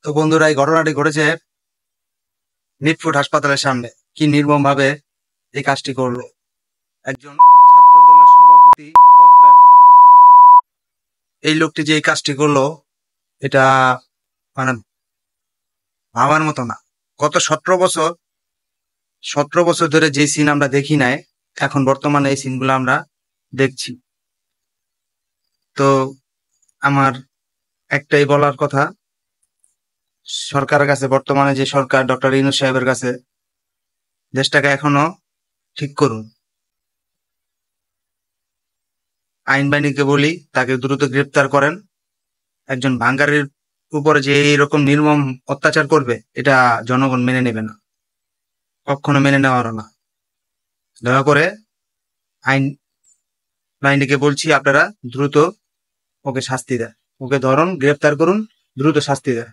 তো বন্ধুরা, এই ঘটনাটি ঘটেছে মিটফুট হাসপাতালের সামনে। কি নির্মম ভাবে এই কাজটি করলো একজন ছাত্র দলের সভাপতি পদপ্রার্থী। এই লোকটি যে এই কাজটি করলো, এটা মানে ভাবার মতো না। গত 17 বছর ধরে যে সিন আমরা দেখি নাই, এখন বর্তমানে এই সিনগুলো আমরা দেখছি। তো আমার একটাই বলার কথা, সরকারের কাছে, বর্তমানে যে সরকার, ডক্টর ইউনূস সাহেবের কাছে, দেশটাকে এখনো ঠিক করুন। আইন বাহিনীকে বলি, তাকে দ্রুত গ্রেপ্তার করেন। একজন বাঙালির উপরে যে এরকম নির্মম অত্যাচার করবে, এটা জনগণ মেনে নেবে না, কখনো মেনে নেওয়ারও না। দয়া করে আইন বাহিনীকে বলছি, আপনারা দ্রুত ওকে শাস্তি দেন, ওকে ধরুন, গ্রেপ্তার করুন, দ্রুত শাস্তি দেন।